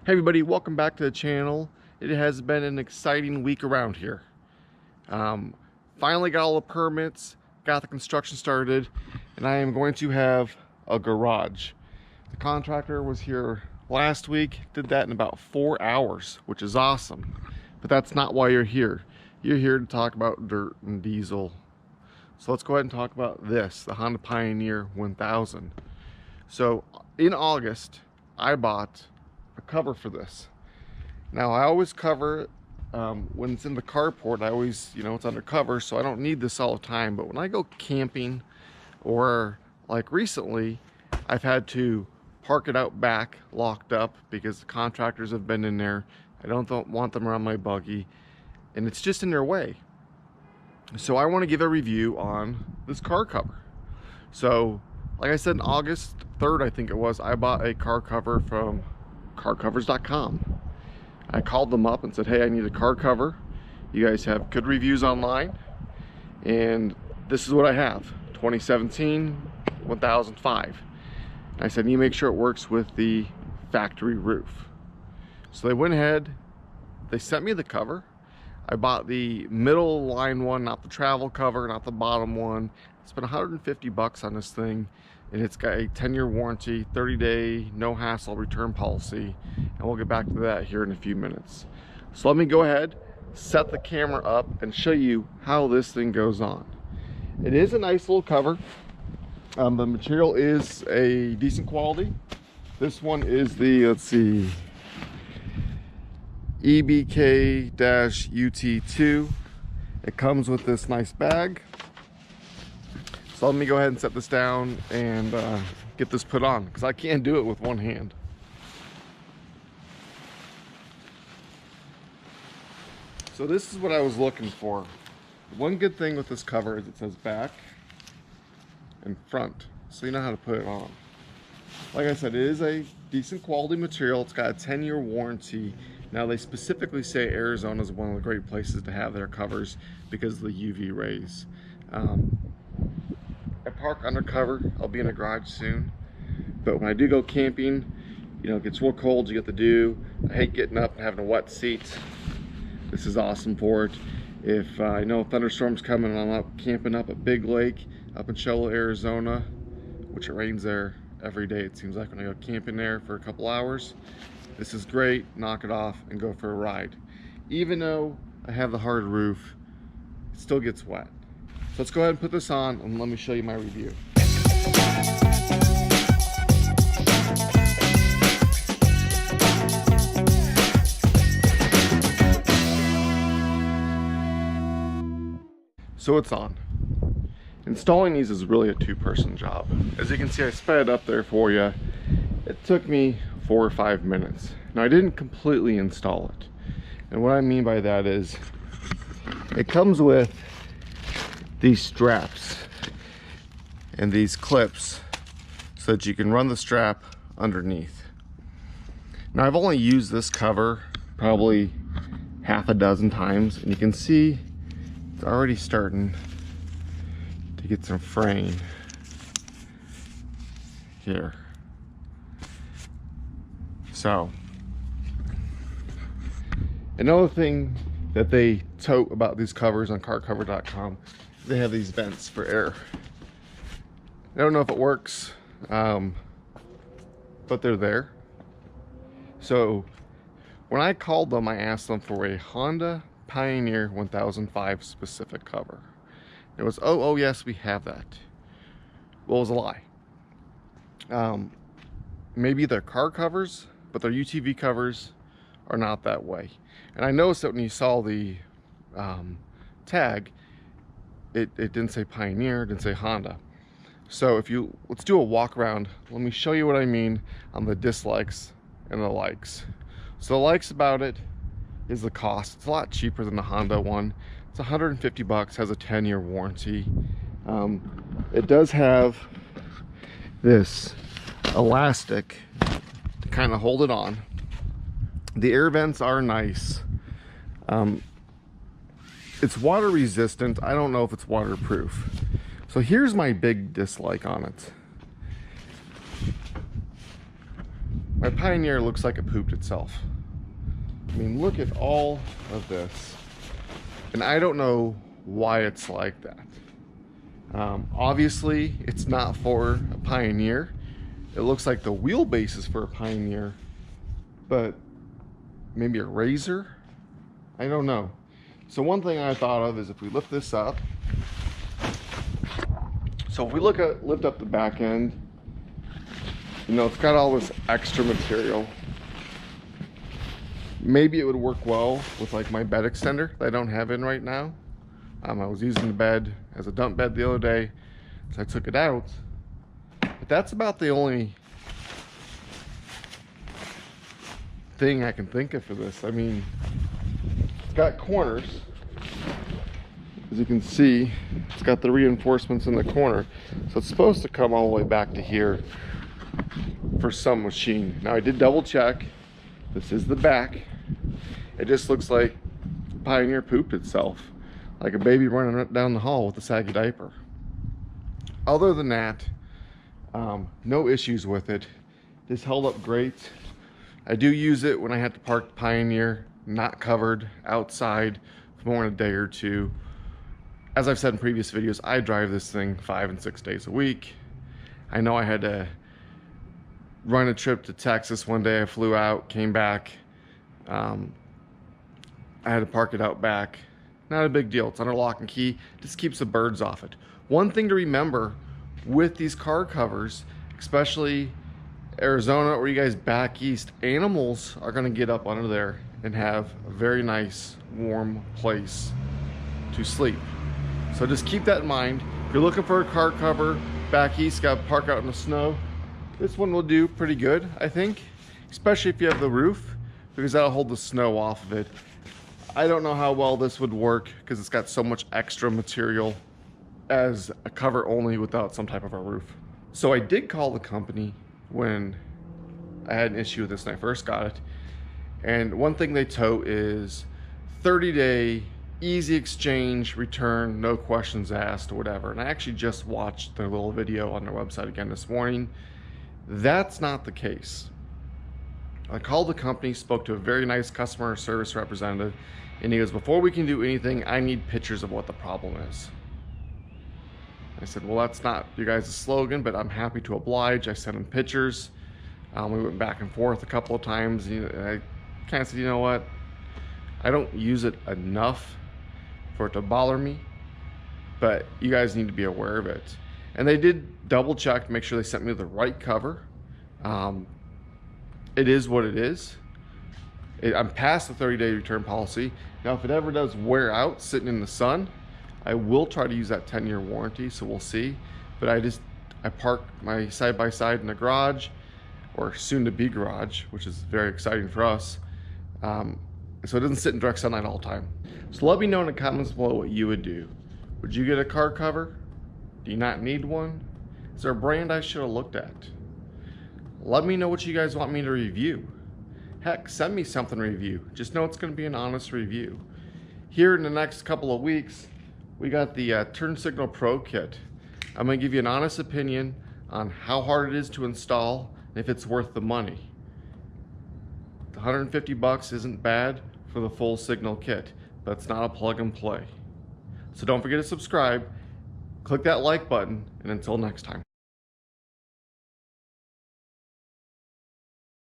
Hey everybody, welcome back to the channel. It has been an exciting week around here. Finally got all the permits, got the construction started, and I am going to have a garage. The contractor was here last week, did that in about 4 hours, which is awesome. But that's not why you're here. You're here to talk about dirt and diesel. So let's go ahead and talk about this, the Honda Pioneer 1000. So in August, I bought a cover for this. Now I always cover it when it's in the carport. I always, it's under cover, so I don't need this all the time. But when I go camping, or like recently, I've had to park it out back, locked up, because the contractors have been in there. I don't want them around my buggy, and it's just in their way. So I want to give a review on this car cover. So like I said, in August 3rd, I think it was, I bought a car cover from carcovers.com. I called them up and said, hey, I need a car cover. You guys have good reviews online, and this is what I have. 2017 1005. And I said, you make sure it works with the factory roof. So they went ahead, they sent me the cover. I bought the middle line one, not the travel cover, not the bottom one. I spent 150 bucks on this thing, and it's got a 10-year warranty, 30-day no hassle return policy, and we'll get back to that here in a few minutes. So let me go ahead, set the camera up, and show you how this thing goes on. It is a nice little cover. The material is a decent quality. This one is the, let's see, EBK-UT2. It comes with this nice bag. So let me go ahead and set this down and get this put on, because I can't do it with one hand. So this is what I was looking for. One good thing with this cover is it says back and front, so you know how to put it on. Like I said, it is a decent quality material. It's got a 10-year warranty. Now they specifically say Arizona is one of the great places to have their covers because of the UV rays. I park undercover. I'll be in a garage soon. But when I do go camping, it gets real cold, you get the dew. I hate getting up and having a wet seat. This is awesome for it. If I know a thunderstorm's coming and I'm out camping up at Big Lake, up in Cholo, Arizona, which it rains there every day, it seems like, when I go camping there for a couple hours, this is great. Knock it off and go for a ride. Even though I have the hard roof, it still gets wet. So let's go ahead and put this on and let me show you my review. So it's on. Installing these is really a two-person job. As you can see, I sped it up there for you. It took me 4 or 5 minutes. Now I didn't completely install it. And what I mean by that is it comes with these straps and these clips so that you can run the strap underneath. Now I've only used this cover probably half a dozen times, and you can see it's already starting to get some fraying here. So another thing that they tote about these covers on carcover.com, they have these vents for air. I don't know if it works, but they're there. So when I called them, I asked them for a Honda Pioneer 1005 specific cover. It was, oh yes, we have that. Well, it was a lie. Maybe they're car covers, but their UTV covers are not that way. And I noticed that when you saw the tag, it didn't say Pioneer, it didn't say Honda. So let's do a walk around. Let me show you what I mean on the dislikes and the likes. So the likes about it is the cost. It's a lot cheaper than the Honda one. It's 150 bucks, has a 10-year warranty. It does have this elastic to kind of hold it on. The air vents are nice. It's water resistant. I don't know if it's waterproof. So here's my big dislike on it. My Pioneer looks like it pooped itself. I mean, look at all of this. And I don't know why it's like that. Obviously, it's not for a Pioneer. It looks like the wheelbase is for a Pioneer, but maybe a Razor? I don't know. So one thing I thought of is if we lift this up. So if we lift up the back end, you know, it's got all this extra material. Maybe it would work well with like my bed extender that I don't have in right now. I was using the bed as a dump bed the other day, so I took it out. But that's about the only thing I can think of for this. I mean, it's got corners. As you can see, it's got the reinforcements in the corner. So it's supposed to come all the way back to here for some machine. Now I did double check. This is the back. It just looks like Pioneer pooped itself, like a baby running down the hall with a saggy diaper. Other than that, no issues with it. This held up great. I do use it when I have to park the Pioneer not covered outside for more than a day or two. As I've said in previous videos, I drive this thing 5 and 6 days a week. I know I had to run a trip to Texas one day. I flew out, came back. I had to park it out back. Not a big deal. It's under lock and key. Just keeps the birds off it. One thing to remember with these car covers, especially Arizona or you guys back east, animals are going to get up under there and have a very nice warm place to sleep. So just keep that in mind. If you're looking for a car cover back east, got to park out in the snow, this one will do pretty good, I think, especially if you have the roof, because that'll hold the snow off of it. I don't know how well this would work because it's got so much extra material as a cover only without some type of a roof. So I did call the company when I had an issue with this when I first got it. And one thing they tow is 30-day easy exchange, return, no questions asked or whatever. And I actually just watched their little video on their website again this morning. That's not the case. I called the company, spoke to a very nice customer service representative, and he goes, before we can do anything, I need pictures of what the problem is. I said, well, that's not you guys' slogan, but I'm happy to oblige. I sent him pictures. We went back and forth a couple of times. I kind of said, you know what? I don't use it enough for it to bother me, but you guys need to be aware of it. And they did double check to make sure they sent me the right cover. It is what it is. I'm past the 30-day return policy. Now, if it ever does wear out sitting in the sun, I will try to use that 10-year warranty, so we'll see. But I parked my side-by-side in the garage, or soon-to-be garage, which is very exciting for us. So it doesn't sit in direct sunlight all the time. So let me know in the comments below what you would do. Would you get a car cover? Do you not need one? Is there a brand I should have looked at? Let me know what you guys want me to review. Heck, send me something to review. Just know it's going to be an honest review. Here in the next couple of weeks, we got the Turn Signal Pro kit. I'm going to give you an honest opinion on how hard it is to install and if it's worth the money. The $150 isn't bad for the full Signal kit, but it's not a plug and play. So don't forget to subscribe, click that like button, and until next time.